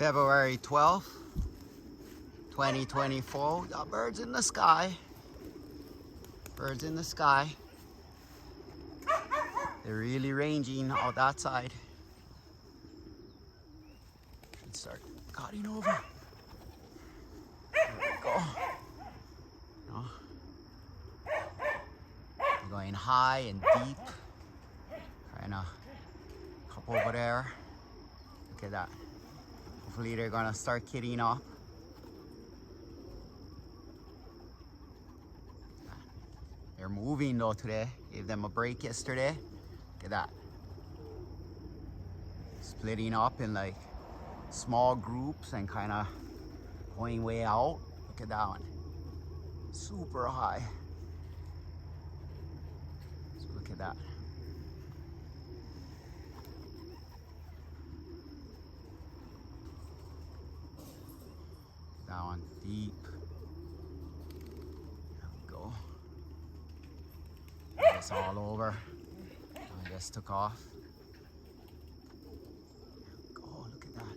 February 12th, 2024. We got birds in the sky. Birds in the sky. They're really ranging out that side. Should start cutting over. There we go. No. They're going high and deep. Trying to come over there. Look at that. Hopefully they're gonna start kidding up. They're moving though today. Gave them a break yesterday. Look at that. Splitting up in like small groups and kind of going way out. Look at that one. Super high. So look at that. That one deep. There we go. It's all over. I just took off. There we go. Look at that.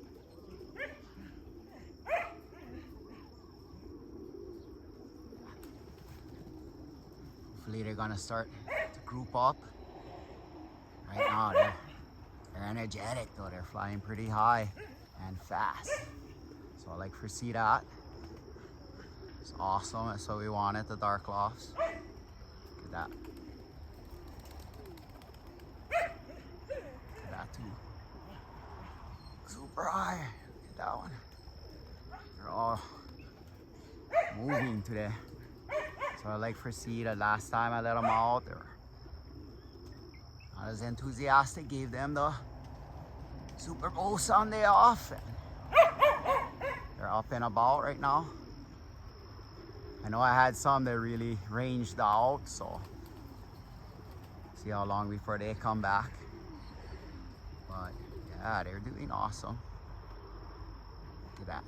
Hopefully they're gonna start to group up. Right now they're energetic though. They're flying pretty high and fast. So I like foresee that. It's awesome. That's what we wanted, the dark lofts. Look at that. Look at that too. Super high. Look at that one. They're all moving today. So I like foresee that last time I let them out, they were not as enthusiastic. Gave them the Super Bowl Sunday off. They're up and about right now. I know I had some that really ranged out, so see how long before they come back. But yeah, they're doing awesome. Look at that.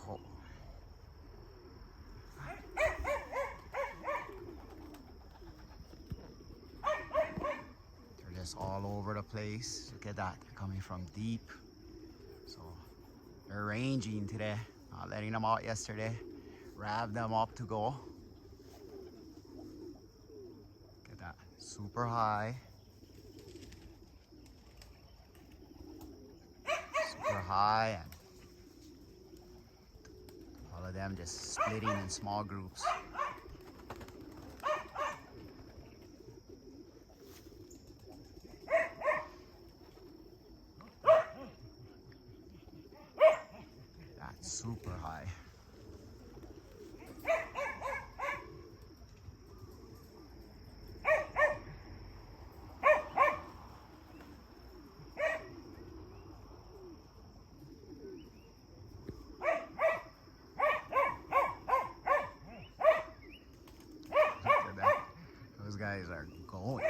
Oh. They're just all over the place. Look at that. They're coming from deep. So they're ranging today. Not letting them out yesterday. Ravved them up to go. Look at that. Super high. Super high, and all of them just splitting in small groups. That's super high. Look at that. Those guys are going.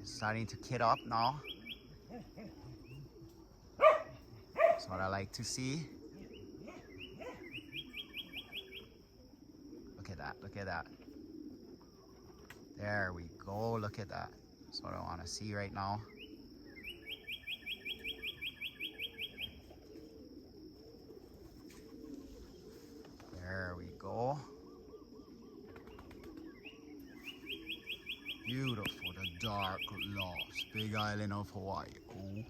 Starting to kid up now. That's what I like to see. Look at that, look at that. There we go, look at that. That's what I want to see right now. There we go. Beautiful, the dark lofts, Big Island of Hawaii. Oh.